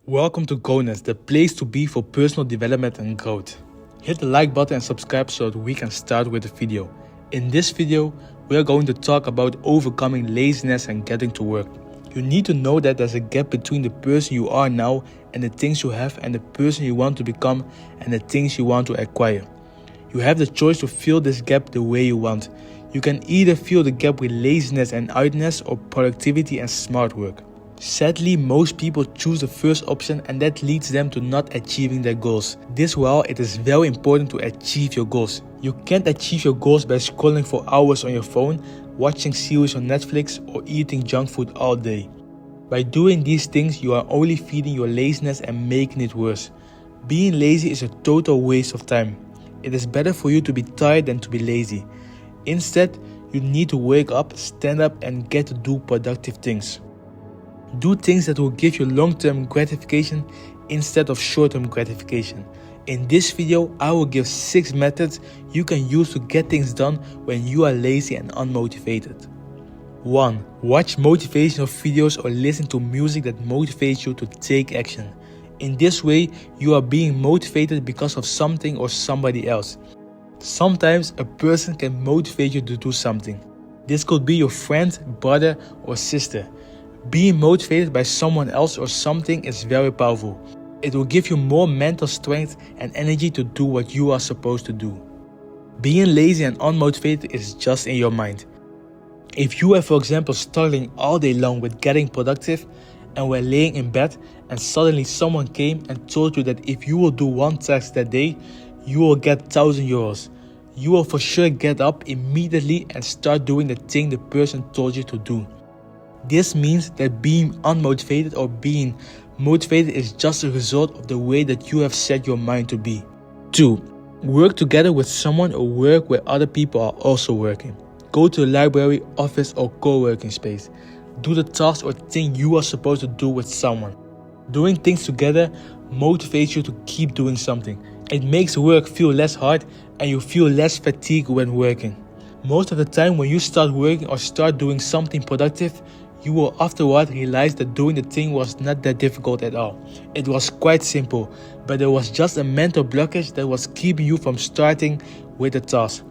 Welcome to Grownance, the place to be for personal development and growth. Hit the like button and subscribe so that we can start with the video. In this video, we are going to talk about overcoming laziness and getting to work. You need to know that there's a gap between the person you are now and the things you have and the person you want to become and the things you want to acquire. You have the choice to fill this gap the way you want. You can either fill the gap with laziness and idleness or productivity and smart work. Sadly, most people choose the first option and that leads them to not achieving their goals. This while it is very important to achieve your goals. You can't achieve your goals by scrolling for hours on your phone, watching series on Netflix or eating junk food all day. By doing these things, you are only feeding your laziness and making it worse. Being lazy is a total waste of time. It is better for you to be tired than to be lazy. Instead, you need to wake up, stand up and get to do productive things. Do things that will give you long-term gratification instead of short-term gratification. In this video, I will give 6 methods you can use to get things done when you are lazy and unmotivated. 1. Watch motivational videos or listen to music that motivates you to take action. In this way, you are being motivated because of something or somebody else. Sometimes a person can motivate you to do something. This could be your friend, brother, or sister. Being motivated by someone else or something is very powerful. It will give you more mental strength and energy to do what you are supposed to do. Being lazy and unmotivated is just in your mind. If you are, for example, struggling all day long with getting productive and were laying in bed and suddenly someone came and told you that if you will do one task that day, you will get 1,000 euros. You will for sure get up immediately and start doing the thing the person told you to do. This means that being unmotivated or being motivated is just a result of the way that you have set your mind to be. 2. Work together with someone or work where other people are also working. Go to a library, office or co-working space. Do the task or thing you are supposed to do with someone. Doing things together motivates you to keep doing something. It makes work feel less hard and you feel less fatigue when working. Most of the time when you start working or start doing something productive, you will afterward realize that doing the thing was not that difficult at all. It was quite simple, but there was just a mental blockage that was keeping you from starting with the task.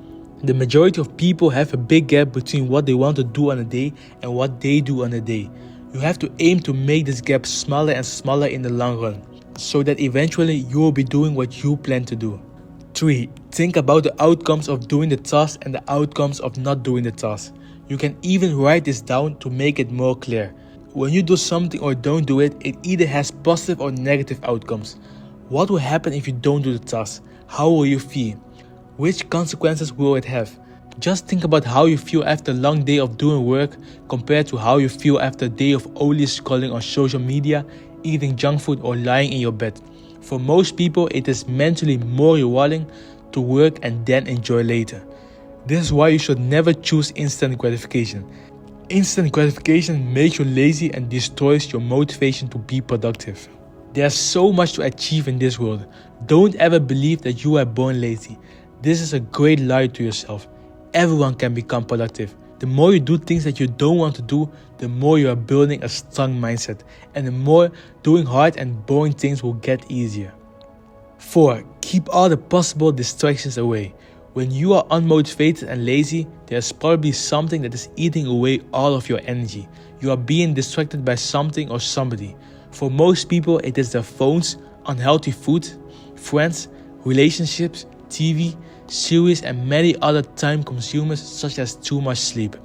The majority of people have a big gap between what they want to do on a day and what they do on a day. You have to aim to make this gap smaller and smaller in the long run, so that eventually you will be doing what you plan to do. 3. Think about the outcomes of doing the task and the outcomes of not doing the task. You can even write this down to make it more clear. When you do something or don't do it, it either has positive or negative outcomes. What will happen if you don't do the task? How will you feel? Which consequences will it have? Just think about how you feel after a long day of doing work compared to how you feel after a day of only scrolling on social media, eating junk food or lying in your bed. For most people, it is mentally more rewarding to work and then enjoy later. This is why you should never choose instant gratification. Instant gratification makes you lazy and destroys your motivation to be productive. There's so much to achieve in this world. Don't ever believe that you are born lazy. This is a great lie to yourself. Everyone can become productive. The more you do things that you don't want to do, the more you are building a strong mindset, and the more doing hard and boring things will get easier. 4. Keep all the possible distractions away. When you are unmotivated and lazy, there's probably something that is eating away all of your energy. You are being distracted by something or somebody. For most people, it is their phones, unhealthy food, friends, relationships, TV, series and many other time consumers such as too much sleep.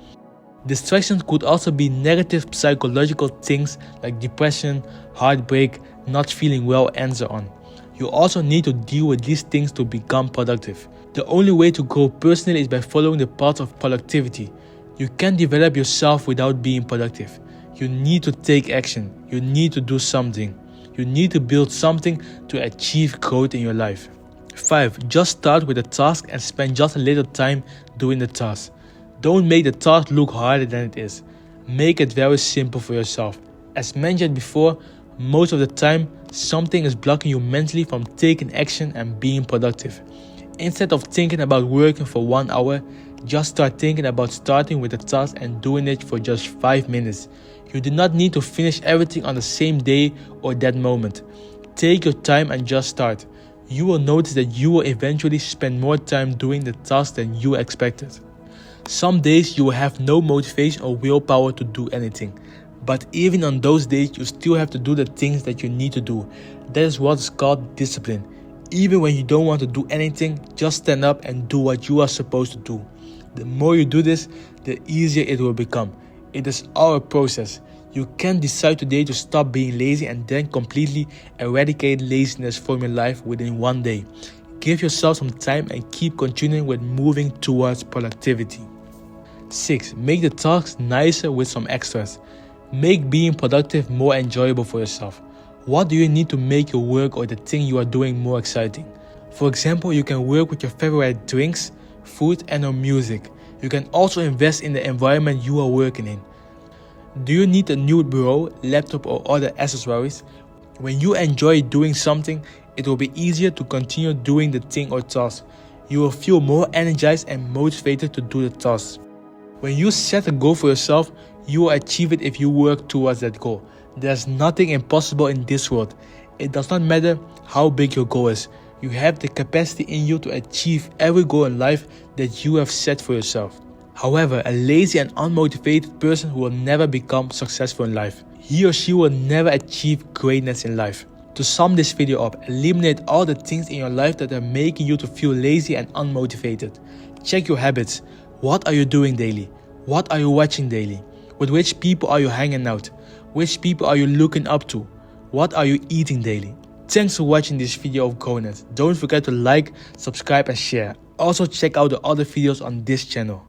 Distractions could also be negative psychological things like depression, heartbreak, not feeling well and so on. You also need to deal with these things to become productive. The only way to grow personally is by following the path of productivity. You can't develop yourself without being productive. You need to take action. You need to do something. You need to build something to achieve growth in your life. 5. Just start with a task and spend just a little time doing the task. Don't make the task look harder than it is. Make it very simple for yourself. As mentioned before, most of the time, something is blocking you mentally from taking action and being productive. Instead of thinking about working for 1 hour, just start thinking about starting with a task and doing it for just 5 minutes. You do not need to finish everything on the same day or that moment. Take your time and just start. You will notice that you will eventually spend more time doing the task than you expected. Some days you will have no motivation or willpower to do anything. But even on those days, you still have to do the things that you need to do. That is what is called discipline. Even when you don't want to do anything, just stand up and do what you are supposed to do. The more you do this, the easier it will become. It is our process. You can decide today to stop being lazy and then completely eradicate laziness from your life within one day. Give yourself some time and keep continuing with moving towards productivity. 6. Make the tasks nicer with some extras. Make being productive more enjoyable for yourself. What do you need to make your work or the thing you are doing more exciting? For example, you can work with your favorite drinks, food, and/or music. You can also invest in the environment you are working in. Do you need a new bureau, laptop, or other accessories? When you enjoy doing something, it will be easier to continue doing the thing or task. You will feel more energized and motivated to do the task. When you set a goal for yourself, you will achieve it if you work towards that goal. There's nothing impossible in this world. It does not matter how big your goal is. You have the capacity in you to achieve every goal in life that you have set for yourself. However, a lazy and unmotivated person will never become successful in life. He or she will never achieve greatness in life. To sum this video up, eliminate all the things in your life that are making you to feel lazy and unmotivated. Check your habits. What are you doing daily? What are you watching daily? With which people are you hanging out? Which people are you looking up to? What are you eating daily? Thanks for watching this video of Grownance. Don't forget to like, subscribe and share. Also check out the other videos on this channel.